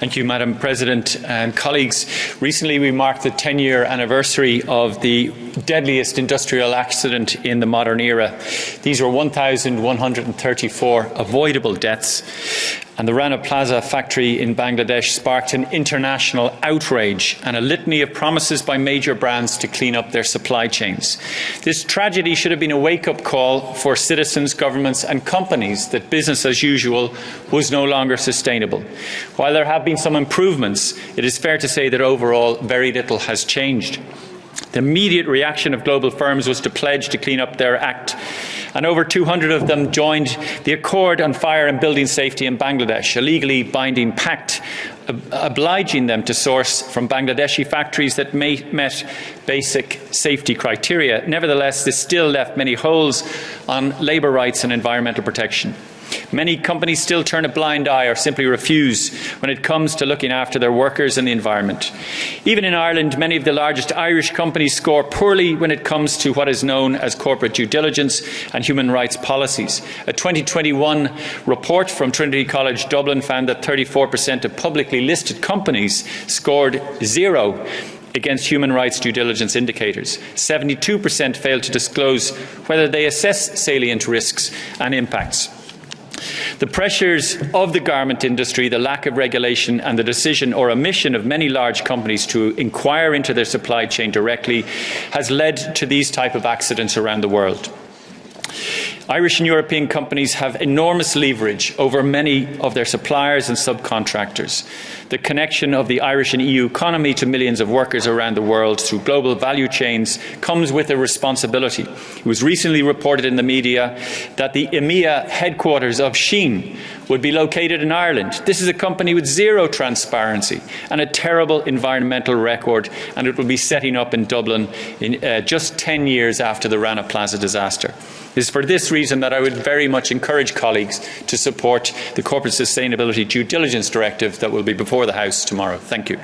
Thank you, Madam President and colleagues. Recently we marked the 10-year anniversary of the deadliest industrial accident in the modern era. These were 1,134 avoidable deaths, and the Rana Plaza factory in Bangladesh sparked an international outrage and a litany of promises by major brands to clean up their supply chains. This tragedy should have been a wake-up call for citizens, governments and companies that business as usual was no longer sustainable. While there have been some improvements, it is fair to say that overall very little has changed. The immediate reaction of global firms was to pledge to clean up their act, and over 200 of them joined the Accord on Fire and Building Safety in Bangladesh, a legally binding pact obliging them to source from Bangladeshi factories that met basic safety criteria. Nevertheless, this still left many holes on labour rights and environmental protection. Many companies still turn a blind eye or simply refuse when it comes to looking after their workers and the environment. Even in Ireland, many of the largest Irish companies score poorly when it comes to what is known as corporate due diligence and human rights policies. A 2021 report from Trinity College Dublin found that 34% of publicly listed companies scored 0 against human rights due diligence indicators. 72% failed to disclose whether they assess salient risks and impacts. The pressures of the garment industry, the lack of regulation and the decision or omission of many large companies to inquire into their supply chain directly has led to these type of accidents around the world. Irish and European companies have enormous leverage over many of their suppliers and subcontractors. The connection of the Irish and EU economy to millions of workers around the world through global value chains comes with a responsibility. It was recently reported in the media that the EMEA headquarters of Shein would be located in Ireland. This is a company with zero transparency and a terrible environmental record, and it will be setting up in Dublin in just 10 years after the Rana Plaza disaster. It is for this reason that I would very much encourage colleagues to support the Corporate Sustainability Due Diligence Directive that will be before the House tomorrow. Thank you.